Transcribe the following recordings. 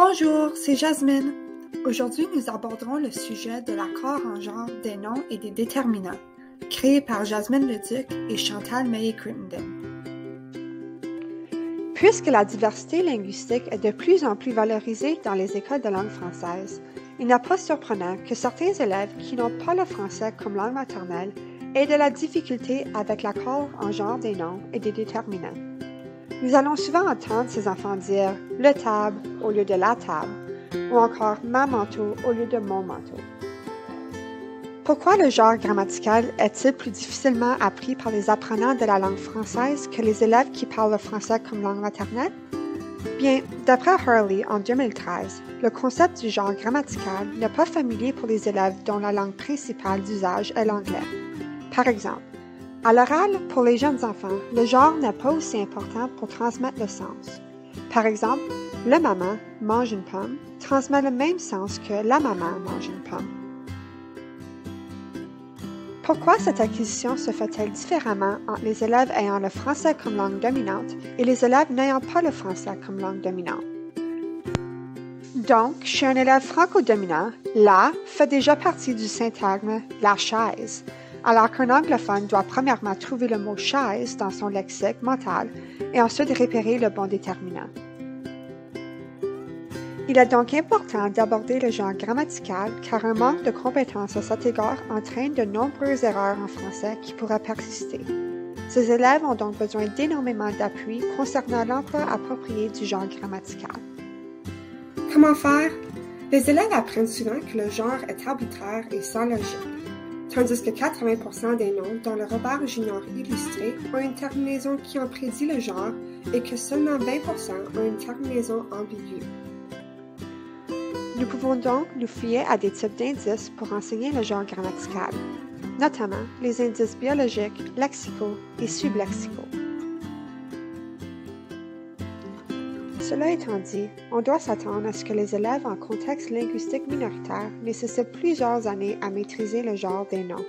Bonjour, c'est Jasmine. Aujourd'hui, nous aborderons le sujet de l'accord en genre des noms et des déterminants, créé par Jasmine Leduc et Chantal Meillet-Crittenden. Puisque la diversité linguistique est de plus en plus valorisée dans les écoles de langue française, il n'est pas surprenant que certains élèves qui n'ont pas le français comme langue maternelle aient de la difficulté avec l'accord en genre des noms et des déterminants. Nous allons souvent entendre ces enfants dire « le table » au lieu de « la table » ou encore « ma manteau » au lieu de « mon manteau ». Pourquoi le genre grammatical est-il plus difficilement appris par les apprenants de la langue française que les élèves qui parlent le français comme langue maternelle? Bien, d'après Hurley en 2013, le concept du genre grammatical n'est pas familier pour les élèves dont la langue principale d'usage est l'anglais. Par exemple, à l'oral, pour les jeunes enfants, le genre n'est pas aussi important pour transmettre le sens. Par exemple, le maman mange une pomme transmet le même sens que la maman mange une pomme. Pourquoi cette acquisition se fait-elle différemment entre les élèves ayant le français comme langue dominante et les élèves n'ayant pas le français comme langue dominante? Donc, chez un élève franco-dominant, la fait déjà partie du syntagme la chaise, alors qu'un anglophone doit premièrement trouver le mot chaise dans son lexique mental et ensuite repérer le bon déterminant. Il est donc important d'aborder le genre grammatical car un manque de compétences à cet égard entraîne de nombreuses erreurs en français qui pourraient persister. Ces élèves ont donc besoin d'énormément d'appui concernant l'emploi approprié du genre grammatical. Comment faire? Les élèves apprennent souvent que le genre est arbitraire et sans logique, tandis que 80% des noms dans le Robert Junior illustré ont une terminaison qui en prédit le genre et que seulement 20% ont une terminaison ambiguë. Nous pouvons donc nous fier à des types d'indices pour enseigner le genre grammatical, notamment les indices biologiques, lexicaux et sublexicaux. Cela étant dit, on doit s'attendre à ce que les élèves en contexte linguistique minoritaire nécessitent plusieurs années à maîtriser le genre des noms,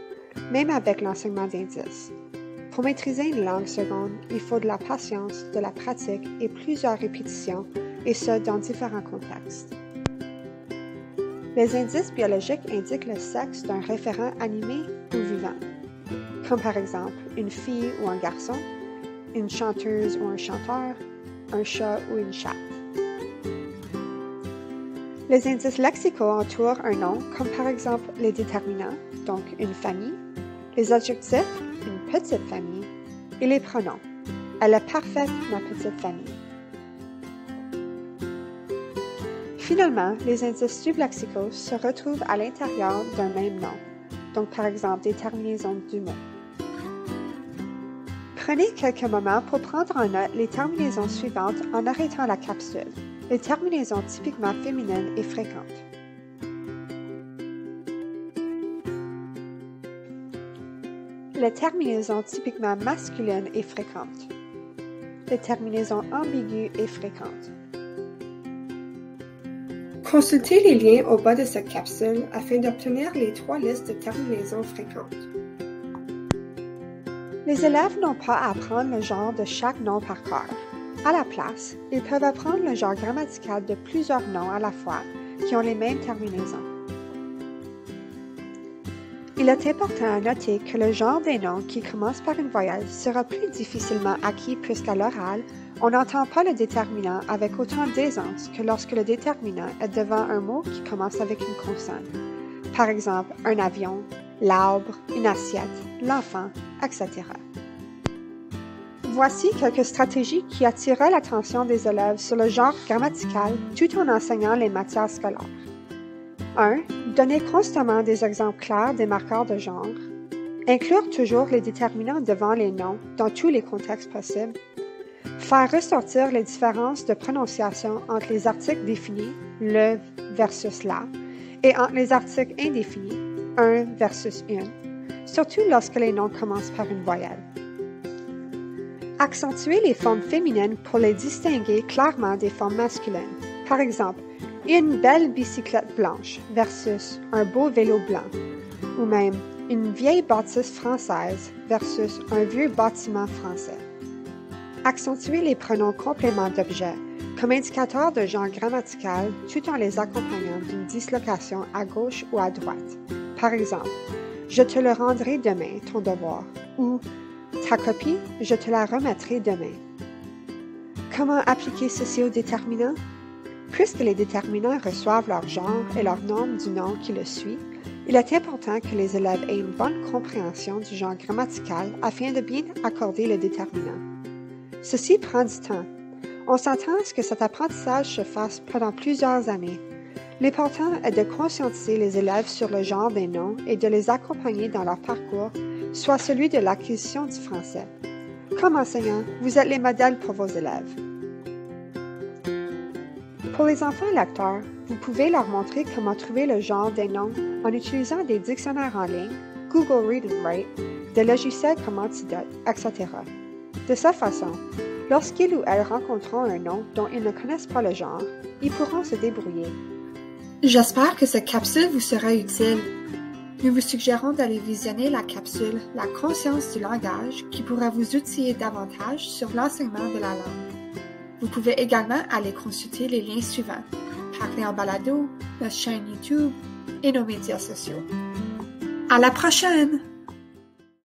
même avec l'enseignement d'indices. Pour maîtriser une langue seconde, il faut de la patience, de la pratique et plusieurs répétitions, et ce dans différents contextes. Les indices biologiques indiquent le sexe d'un référent animé ou vivant, comme par exemple une fille ou un garçon, une chanteuse ou un chanteur, un chat ou une chatte. Les indices lexicaux entourent un nom, comme par exemple les déterminants, donc une famille, les adjectifs, une petite famille, et les pronoms. Elle est parfaite, ma petite famille. Finalement, les indices sublexicaux se retrouvent à l'intérieur d'un même nom, donc par exemple des terminaisons du mot. Prenez quelques moments pour prendre en note les terminaisons suivantes en arrêtant la capsule, les terminaisons typiquement féminines et fréquentes. Les terminaisons typiquement masculines et fréquentes. Les terminaisons ambiguës et fréquentes. Consultez les liens au bas de cette capsule afin d'obtenir les 3 listes de terminaisons fréquentes. Les élèves n'ont pas à apprendre le genre de chaque nom par cœur. À la place, ils peuvent apprendre le genre grammatical de plusieurs noms à la fois qui ont les mêmes terminaisons. Il est important à noter que le genre des noms qui commencent par une voyelle sera plus difficilement acquis puisqu'à l'oral, on n'entend pas le déterminant avec autant d'aisance que lorsque le déterminant est devant un mot qui commence avec une consonne. Par exemple, un avion, l'arbre, une assiette, l'enfant, etc. Voici quelques stratégies qui attireraient l'attention des élèves sur le genre grammatical tout en enseignant les matières scolaires. 1. Donner constamment des exemples clairs des marqueurs de genre. Inclure toujours les déterminants devant les noms dans tous les contextes possibles. Faire ressortir les différences de prononciation entre les articles définis, le versus la, et entre les articles indéfinis, un versus une, surtout lorsque les noms commencent par une voyelle. Accentuer les formes féminines pour les distinguer clairement des formes masculines. Par exemple, une belle bicyclette blanche versus un beau vélo blanc, ou même une vieille bâtisse française versus un vieux bâtiment français. Accentuer les pronoms compléments d'objets, comme indicateur de genre grammatical tout en les accompagnant d'une dislocation à gauche ou à droite. Par exemple, « Je te le rendrai demain, ton devoir » ou « Ta copie, je te la remettrai demain ». Comment appliquer ceci aux déterminants? Puisque les déterminants reçoivent leur genre et leur nombre du nom qui le suit, il est important que les élèves aient une bonne compréhension du genre grammatical afin de bien accorder le déterminant. Ceci prend du temps. On s'attend à ce que cet apprentissage se fasse pendant plusieurs années. L'important est de conscientiser les élèves sur le genre des noms et de les accompagner dans leur parcours, soit celui de l'acquisition du français. Comme enseignant, vous êtes les modèles pour vos élèves. Pour les enfants lecteurs, vous pouvez leur montrer comment trouver le genre des noms en utilisant des dictionnaires en ligne, Google Read and Write, des logiciels comme Antidote, etc. De cette façon, lorsqu'ils ou elles rencontreront un nom dont ils ne connaissent pas le genre, ils pourront se débrouiller. J'espère que cette capsule vous sera utile. Nous vous suggérons d'aller visionner la capsule « La conscience du langage » qui pourra vous outiller davantage sur l'enseignement de la langue. Vous pouvez également aller consulter les liens suivants, Parler en balado, notre chaîne YouTube et nos médias sociaux. À la prochaine!